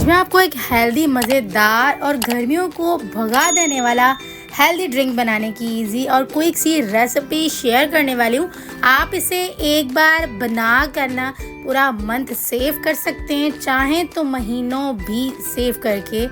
मैं आपको एक हेल्दी, मज़ेदार और गर्मियों को भगा देने वाला हेल्दी ड्रिंक बनाने की इजी और क्विक सी रेसिपी शेयर करने वाली हूँ। आप इसे एक बार बना करना पूरा मंथ सेव कर सकते हैं, चाहें तो महीनों भी सेव करके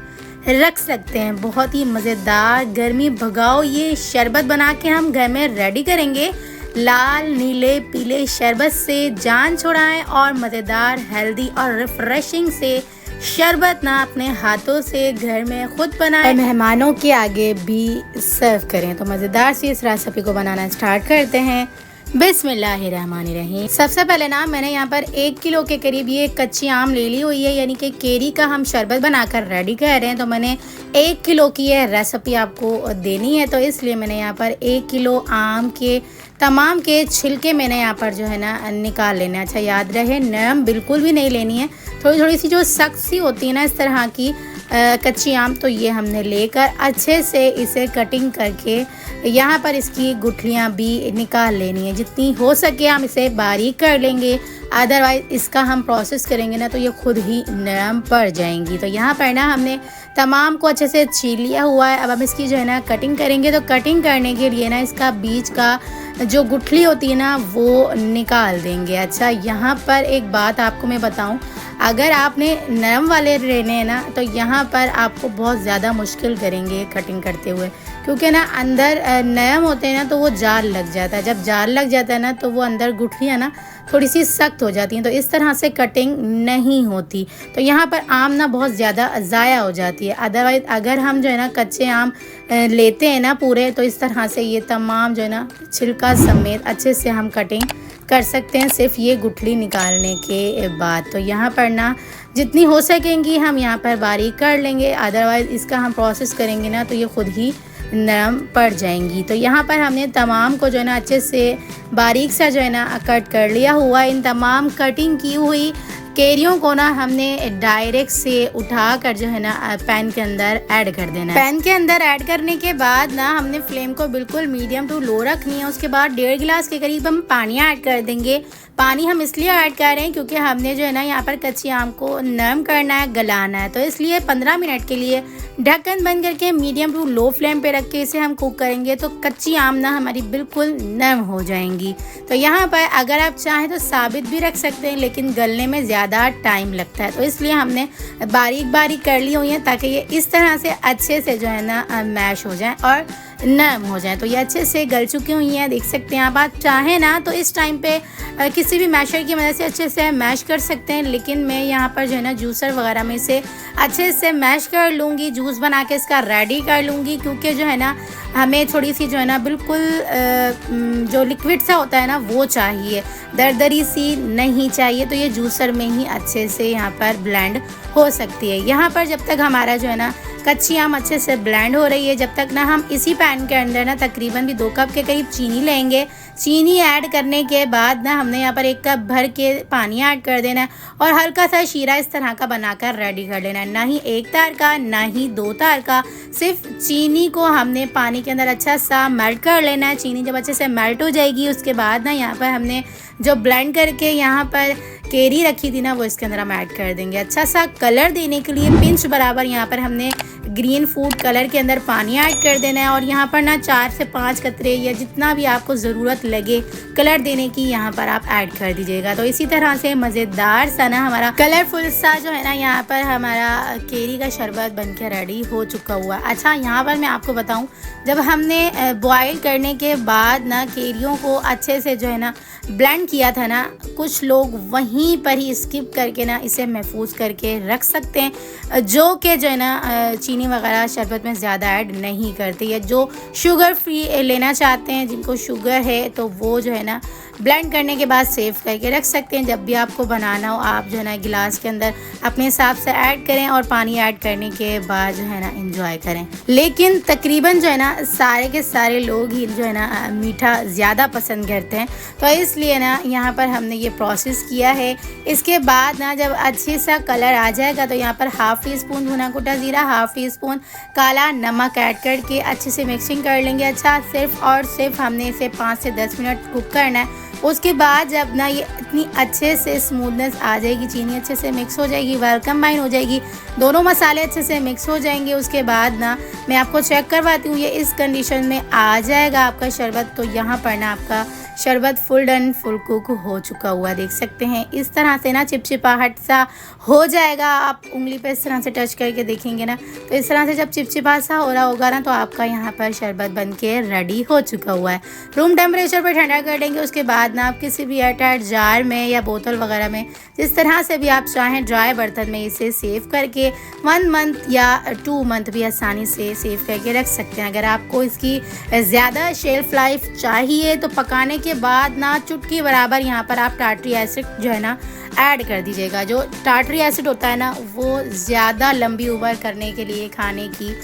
रख सकते हैं। बहुत ही मज़ेदार गर्मी भगाओ ये शरबत बना के हम घर में रेडी करेंगे। लाल नीले पीले शरबत से जान छुड़ाएं और मज़ेदार हेल्दी और रिफ्रेशिंग से शरबत ना अपने हाथों से घर में खुद बनाएं, मेहमानों के आगे भी सर्व करें। तो मज़ेदार सी इस रेसिपी को बनाना स्टार्ट करते हैं। बिस्मिल्लाहिर्रहमानिर्रहीम। सबसे पहले ना मैंने यहाँ पर 1 किलो के करीब ये कच्ची आम ले ली हुई है, यानी कि केरी का हम शरबत बनाकर रेडी कर रहे हैं। तो मैंने 1 किलो की ये रेसिपी आपको देनी है, तो इसलिए मैंने यहाँ पर 1 किलो आम के तमाम के छिलके मैंने यहाँ पर जो है ना निकाल लेना। अच्छा याद रहे, नरम बिल्कुल भी नहीं लेनी है, थोड़ी थोड़ी सी जो सख्त सी होती है ना इस तरह की कच्ची आम, तो ये हमने लेकर अच्छे से इसे कटिंग करके यहाँ पर इसकी गुठलियाँ भी निकाल लेनी है। जितनी हो सके हम इसे बारीक कर लेंगे, अदरवाइज़ इसका हम प्रोसेस करेंगे ना तो ये खुद ही नरम पड़ जाएंगी। तो यहाँ पर ना हमने तमाम को अच्छे से छील लिया हुआ है। अब हम इसकी जो है ना कटिंग करेंगे। तो कटिंग करने के लिए ना इसका बीच का जो गुठली होती है ना वो निकाल देंगे। अच्छा यहाँ पर एक बात आपको मैं बताऊं, अगर आपने नरम वाले लेने हैं ना तो यहाँ पर आपको बहुत ज़्यादा मुश्किल करेंगे कटिंग करते हुए, क्योंकि ना अंदर नरम होते हैं ना तो वो जाल लग जाता है। जब जाल लग जाता है ना तो वो अंदर गुठलियाँ ना थोड़ी सी सख्त हो जाती हैं, तो इस तरह से कटिंग नहीं होती। तो यहाँ पर आम ना बहुत ज़्यादा ज़ाया हो जाती है। अदरवाइज़ अगर हम जो है ना कच्चे आम लेते हैं ना पूरे, तो इस तरह से ये तमाम जो है ना छिलका समेत अच्छे से हम कटिंग कर सकते हैं, सिर्फ ये गुठली निकालने के बाद। तो यहाँ पर ना जितनी हो सकेंगी हम यहाँ पर बारीक कर लेंगे, अदरवाइज़ इसका हम प्रोसेस करेंगे ना तो ये खुद ही नरम पड़ जाएंगी। तो यहाँ पर हमने तमाम को जो है ना अच्छे से बारीक सा जो है ना कट कर लिया हुआ। इन तमाम कटिंग की हुई केरियों को ना हमने डायरेक्ट से उठा कर जो है ना पैन के अंदर ऐड कर देना है। पैन के अंदर ऐड करने के बाद ना हमने फ्लेम को बिल्कुल मीडियम टू लो रखनी है। उसके बाद 1.5 गिलास के करीब हम पानी ऐड कर देंगे। पानी हम इसलिए ऐड कर रहे हैं क्योंकि हमने जो है ना यहाँ पर कच्ची आम को नरम करना है, गलाना है। तो इसलिए 15 मिनट के लिए ढक्कन बंद करके मीडियम टू लो फ्लेम पे रख के इसे हम कुक करेंगे, तो कच्ची आम ना हमारी बिल्कुल नरम हो जाएंगी। तो यहाँ पर अगर आप चाहें तो साबित भी रख सकते हैं, लेकिन गलने में ज़्यादा टाइम लगता है, तो इसलिए हमने बारीक बारीक कर ली हुई है ताकि ये इस तरह से अच्छे से जो है ना मैश हो जाए और नरम हो जाए। तो ये अच्छे से गल चुकी हुई हैं, देख सकते हैं आप चाहें ना तो इस टाइम पे किसी भी मैशर की मदद से अच्छे से मैश कर सकते हैं, लेकिन मैं यहाँ पर जो है ना जूसर वगैरह में से अच्छे से मैश कर लूँगी, जूस बना के इसका रेडी कर लूँगी। क्योंकि जो है ना हमें थोड़ी सी जो है ना बिल्कुल जो लिक्विड सा होता है ना वो चाहिए, दरदरी सी नहीं चाहिए। तो ये जूसर में ही अच्छे से यहाँ पर ब्लेंड हो सकती है। यहाँ पर जब तक हमारा जो है ना कच्ची आम अच्छे से ब्लेंड हो रही है, जब तक ना हम इसी पैन के अंदर ना तकरीबन भी 2 कप के करीब चीनी लेंगे। चीनी ऐड करने के बाद ना हमने यहाँ पर 1 कप भर के पानी ऐड कर देना है और हल्का सा शीरा इस तरह का बनाकर रेडी कर लेना है। ना ही 1 तार का ना ही 2 तार का, सिर्फ चीनी को हमने पानी के अंदर अच्छा सा मेल्ट कर लेना है। चीनी जब अच्छे से मेल्ट हो जाएगी उसके बाद ना यहाँ पर हमने जो ब्लेंड करके यहाँ पर केरी रखी थी ना वो इसके अंदर हम ऐड कर देंगे। अच्छा सा कलर देने के लिए पिंच बराबर यहाँ पर हमने ग्रीन फूड कलर के अंदर पानी ऐड कर देना है और यहाँ पर ना 4 से 5 कतरे या जितना भी आपको ज़रूरत लगे कलर देने की यहाँ पर आप ऐड कर दीजिएगा। तो इसी तरह से मज़ेदार सा ना हमारा कलरफुल सा जो है ना यहाँ पर हमारा केरी का शरबत बन के रेडी हो चुका हुआ। अच्छा यहाँ पर मैं आपको बताऊँ, जब हमने बॉयल करने के बाद ना केरियों को अच्छे से जो है ना ब्लेंड किया था ना, कुछ लोग वहीं पर ही स्किप करके ना इसे महफूज करके रख सकते हैं, जो कि जो है ना चीनी वगैरह शरबत में ज़्यादा ऐड नहीं करते, या जो शुगर फ्री लेना चाहते हैं, जिनको शुगर है, तो वो जो है ना ब्लेंड करने के बाद सेव करके रख सकते हैं। जब भी आपको बनाना हो आप जो है ना गिलास के अंदर अपने हिसाब से ऐड करें और पानी ऐड करने के बाद जो है ना एंजॉय करें। लेकिन तकरीबन जो है ना सारे के सारे लोग ही जो है ना मीठा ज़्यादा पसंद करते हैं, तो इसलिए ना यहाँ पर हमने ये प्रोसेस किया है। इसके बाद ना जब अच्छे सा कलर आ जाएगा तो यहाँ पर हाफ़ टी स्पून भुना कुटा ज़ीरा, हाफ़ टी स्पून काला नमक ऐड करके अच्छे से मिक्सिंग कर लेंगे। अच्छा सिर्फ और सिर्फ हमने इसे 5 से 10 मिनट कुक करना है। उसके बाद जब ना ये इतनी अच्छे से स्मूथनेस आ जाएगी, चीनी अच्छे से मिक्स हो जाएगी, वेल कंबाइन हो जाएगी, दोनों मसाले अच्छे से मिक्स हो जाएंगे, उसके बाद ना मैं आपको चेक करवाती हूँ ये इस कंडीशन में आ जाएगा आपका शरबत। तो यहाँ पर ना आपका शरबत फुल डन फुल कुक हो चुका हुआ देख सकते हैं। इस तरह से ना चिपचिपाहट सा हो जाएगा, आप उंगली पे इस तरह से टच करके देखेंगे ना, तो इस तरह से जब चिपचिपा सा हो रहा होगा ना, तो आपका यहाँ पर शरबत बन के रेडी हो चुका हुआ है। रूम टेम्परेचर पर ठंडा कर देंगे। उसके बाद ना आप किसी भी एयरटाइट जार में या बोतल वगैरह में, जिस तरह से भी आप चाहें, ड्राई बर्तन में इसे सेव करके 1 मंथ या 2 मंथ भी आसानी से सेव करके रख सकते हैं। अगर आपको इसकी ज़्यादा शेल्फ लाइफ चाहिए तो पकाने के बाद ना चुटकी बराबर यहाँ पर आप टाटरी एसिड जो है ना ऐड कर दीजिएगा। जो टाटरी एसिड होता है ना, वो ज़्यादा लंबी उम्र करने के लिए खाने की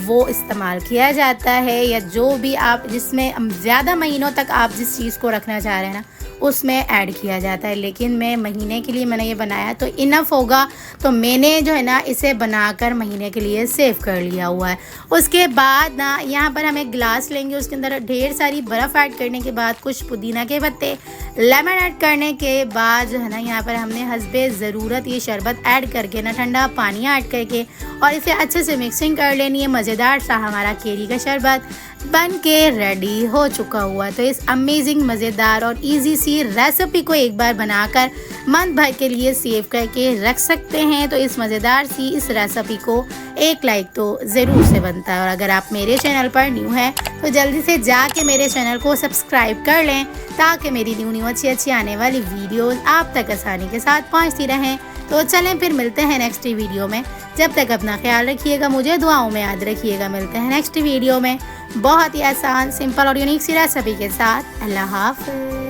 वो इस्तेमाल किया जाता है, या जो भी आप जिसमें ज़्यादा महीनों तक आप जिस चीज़ को रखना चाह रहे हैं ना, उसमें ऐड किया जाता है। लेकिन मैं महीने के लिए मैंने ये बनाया तो इनफ होगा, तो मैंने जो है ना इसे बनाकर महीने के लिए सेव कर लिया हुआ है। उसके बाद ना यहाँ पर हम एक गिलास लेंगे, उसके अंदर ढेर सारी बर्फ़ ऐड करने के बाद कुछ पुदीना के पत्ते, लेमन ऐड करने के बाद जो है ना यहाँ पर हमने हस्बे ज़रूरत ये शरबत ऐड करके ना ठंडा पानी ऐड करके और इसे अच्छे से मिक्सिंग कर लेनी है। मज़ेदार सा हमारा केरी का शरबत बन के रेडी हो चुका हुआ है। तो इस अमेजिंग मज़ेदार और इजी सी रेसिपी को एक बार बनाकर मंथ भर के लिए सेव करके रख सकते हैं। तो इस मज़ेदार सी इस रेसिपी को एक लाइक तो ज़रूर से बनता है। और अगर आप मेरे चैनल पर न्यू हैं तो जल्दी से जाके मेरे चैनल को सब्सक्राइब कर लें, ताकि मेरी न्यू अच्छी आने वाली वीडियोस आप तक आसानी के साथ पहुंचती रहें। तो चलें फिर मिलते हैं नेक्स्ट वीडियो में। जब तक अपना ख्याल रखिएगा, मुझे दुआओं में याद रखिएगा। मिलते हैं नेक्स्ट वीडियो में बहुत ही आसान, सिंपल और यूनिक सी रेसिपी के साथ। अल्लाह हाफ़िज़।